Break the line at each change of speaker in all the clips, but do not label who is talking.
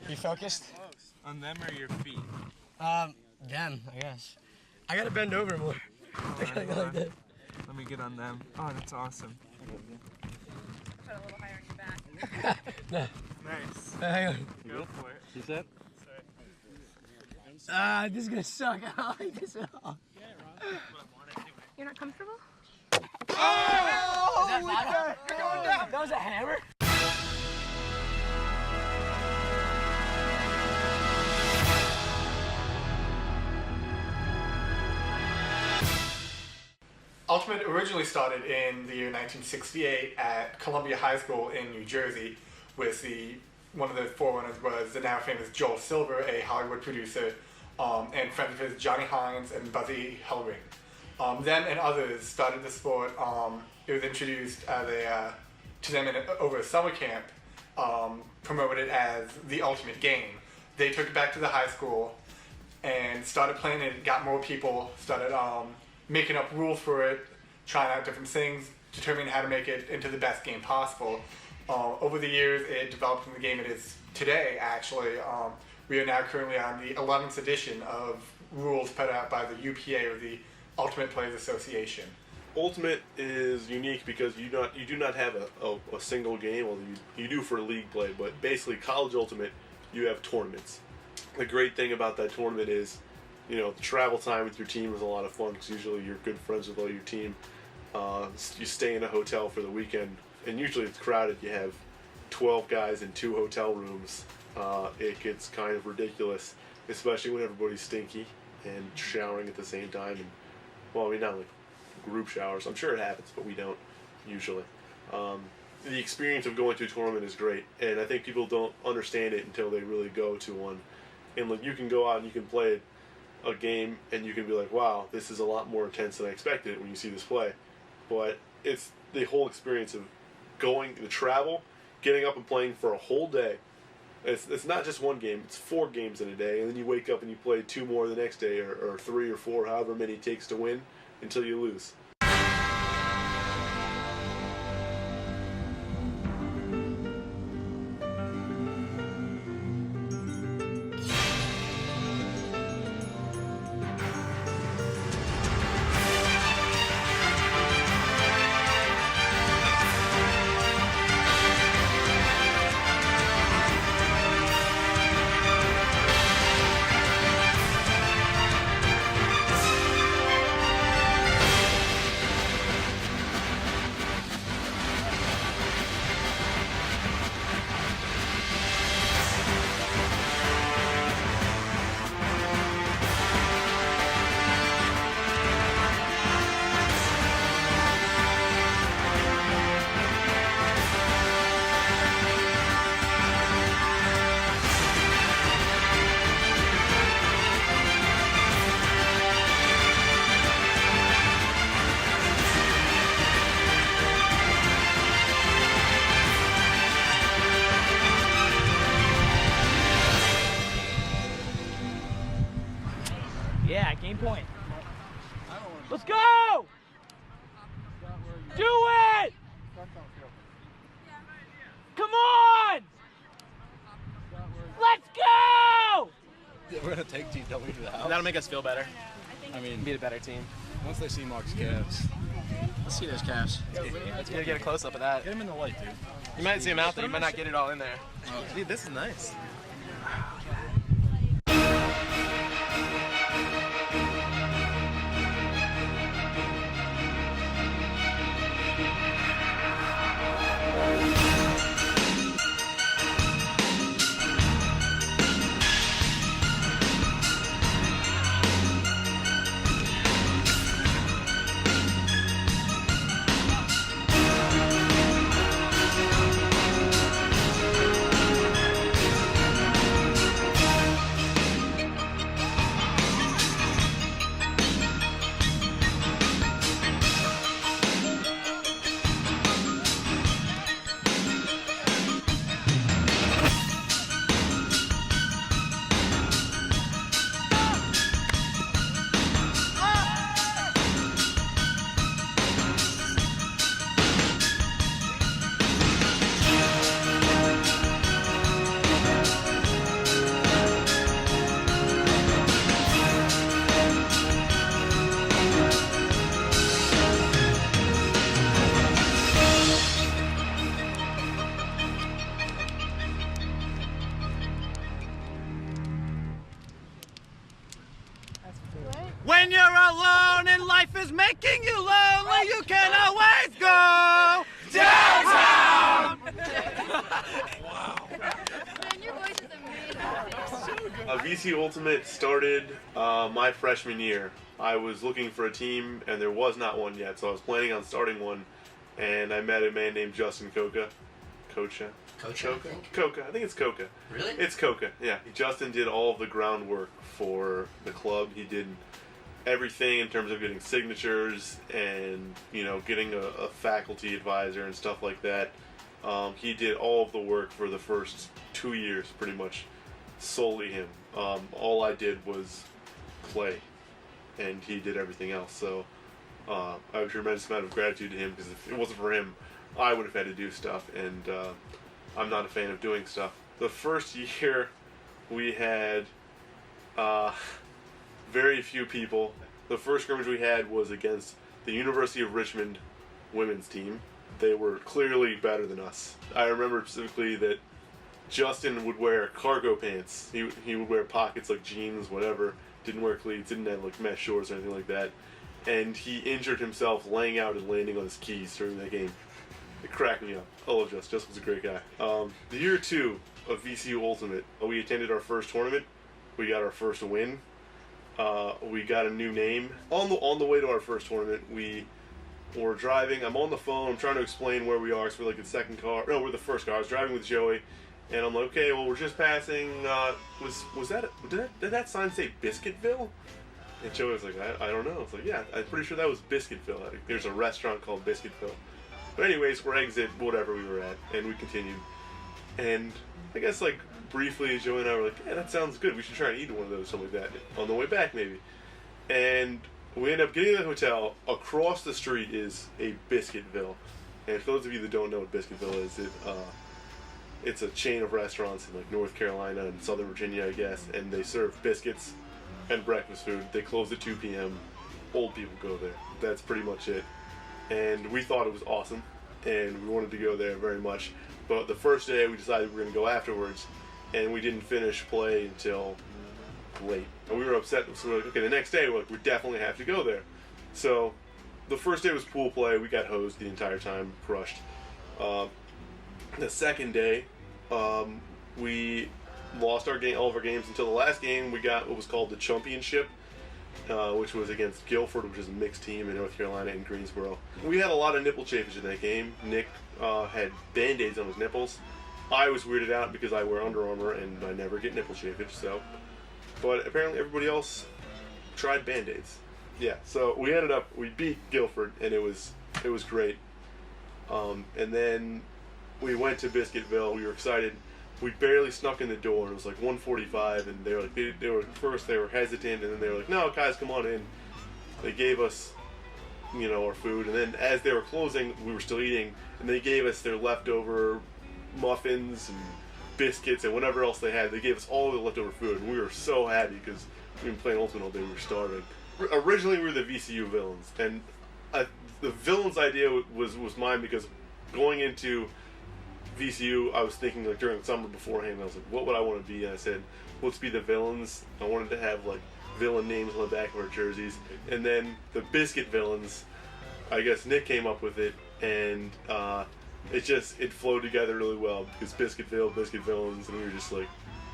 You focused?
On them or your feet?
Them, I guess. I gotta bend over more. I gotta go like that.
Let me get on them. Oh, that's awesome.
Put a little higher on your back.
No.
Nice.
Hang on.
Go for it.
You set?
This is gonna suck. I don't like this at all.
You're not comfortable?
Oh! Is that You're going down. That was a hammer?
Ultimate originally started in the year 1968 at Columbia High School in New Jersey, with one of the forerunners was the now famous Joel Silver, a Hollywood producer, and friends of his Johnny Hines and Buzzy Hellring. Them and others started the sport. It was introduced to them over a summer camp, promoted as the ultimate game. They took it back to the high school and started playing it, got more people, started making up rules for it, trying out different things, determining how to make it into the best game possible. Over the years, it developed into the game it is today, actually. We are now currently on the 11th edition of rules put out by the UPA, or the Ultimate Players Association.
Ultimate is unique because you do not have a single game. Well, you do for league play, but basically College Ultimate, you have tournaments. The great thing about that tournament is, you know, the travel time with your team is a lot of fun because usually you're good friends with all your team. You stay in a hotel for the weekend, and usually it's crowded. You have 12 guys in 2 hotel rooms. It gets kind of ridiculous, especially when everybody's stinky and showering at the same time. And, well, I mean, not like group showers. I'm sure it happens, but we don't usually. The experience of going to a tournament is great, and I think people don't understand it until they really go to one. And like, you can go out and you can play a game, and you can be like, wow, this is a lot more intense than I expected when you see this play. But it's the whole experience of going, the travel, getting up and playing for a whole day. It's not just one game, it's 4 games in a day, and then you wake up and you play 2 more the next day, or 3 or 4, however many it takes to win, until you lose.
Yeah, game point. Let's go! Do it! Come on! Let's go!
We're gonna take TW to the house.
That'll make us feel better.
I mean,
Be a better team.
once they see Mark's calves.
Let's see those calves. Let's get a close up of that.
Get him in the light, dude.
You might see him out there. You might not get it all in there. Dude, this is nice.
When you're alone and life is making you lonely, you can always go downtown!
Man, your voice is amazing.
VCU Ultimate started my freshman year. I was looking for a team, and there was not one yet, so I was planning on starting one, and I met a man named Justin Coca. Coca, I think it's Coca.
Really?
It's Coca, yeah. Justin did all of the groundwork for the club. He did everything in terms of getting signatures and, getting a faculty advisor and stuff like that. He did all of the work for the first 2 years, pretty much solely him. All I did was play, and he did everything else. So I have a tremendous amount of gratitude to him, because if it wasn't for him, I would have had to do stuff, and I'm not a fan of doing stuff. The first year we had very few people. The first scrimmage we had was against the University of Richmond women's team. They were clearly better than us. I remember specifically that Justin would wear cargo pants. He would wear pockets like jeans, whatever. Didn't wear cleats, didn't have like mesh shorts or anything like that. And he injured himself laying out and landing on his keys during that game. It cracked me up. I love Justin. Justin was a great guy. The year 2 of VCU Ultimate, we attended our first tournament. We got our first win. We got a new name. On the way to our first tournament, we were driving. I'm on the phone. I'm trying to explain where we are. So we're like the second car. No, we're the first car. I was driving with Joey, and I'm like, okay, well, we're just passing. Did that sign say Biscuitville? And Joey was like, I don't know. It's like, yeah, I'm pretty sure that was Biscuitville. There's a restaurant called Biscuitville. But anyways, we're exit whatever we were at, and we continued. And I guess like briefly, Joey and I were like, yeah, that sounds good. We should try and eat one of those, something like that, on the way back maybe. And we end up getting to the hotel. Across the street is a Biscuitville. And for those of you that don't know what Biscuitville is, it's a chain of restaurants in like North Carolina and Southern Virginia, I guess, and they serve biscuits and breakfast food. They close at 2 p.m. Old people go there. That's pretty much it. And we thought it was awesome, and we wanted to go there very much. But the first day, we decided we were going to go afterwards, and we didn't finish play until late. And we were upset, so we were like, okay, the next day, we definitely have to go there. So the first day was pool play. We got hosed the entire time, crushed. The second day, we lost all of our games until the last game. We got what was called the championship, which was against Guilford, which is a mixed team in North Carolina and Greensboro. We had a lot of nipple chafage in that game. Nick had Band-Aids on his nipples. I was weirded out because I wear Under Armour and I never get nipple chafage, so. But apparently everybody else tried Band-Aids. Yeah, so we beat Guilford, and it was great. And then we went to Biscuitville. We were excited. We barely snuck in the door. It was like 1:45, and they were hesitant, and then they were like, "No, guys, come on in." They gave us, our food, and then as they were closing, we were still eating, and they gave us their leftover muffins and biscuits and whatever else they had. They gave us all the leftover food, and we were so happy because we've been playing Ultimate all day. We were starving. Originally, we were the VCU villains, and the villains idea was mine because going into VCU, I was thinking like during the summer beforehand, I was like, what would I want to be? And I said, let's be the villains. I wanted to have like villain names on the back of our jerseys. And then the Biscuit villains, I guess Nick came up with it, and it flowed together really well because Biscuitville, Biscuit villains, and we were just like,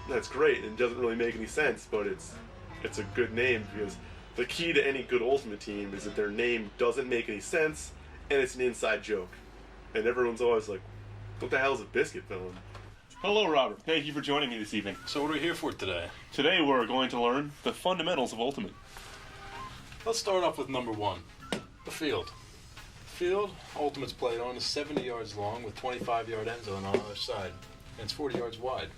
that's great. And it doesn't really make any sense, but it's a good name because the key to any good Ultimate team is that their name doesn't make any sense and it's an inside joke. And everyone's always like, what the hell is a Biscuit villain? Hello, Robert. Thank you for joining me this evening.
So what are we here for today?
Today we're going to learn the fundamentals of Ultimate.
Let's start off with number 1, the field. The field Ultimate's played on is 70 yards long with 25-yard end zone on either side, and it's 40 yards wide.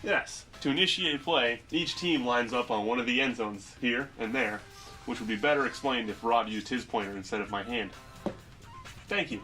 Yes. To initiate play, each team lines up on one of the end zones here and there, which would be better explained if Rod used his pointer instead of my hand. Thank you.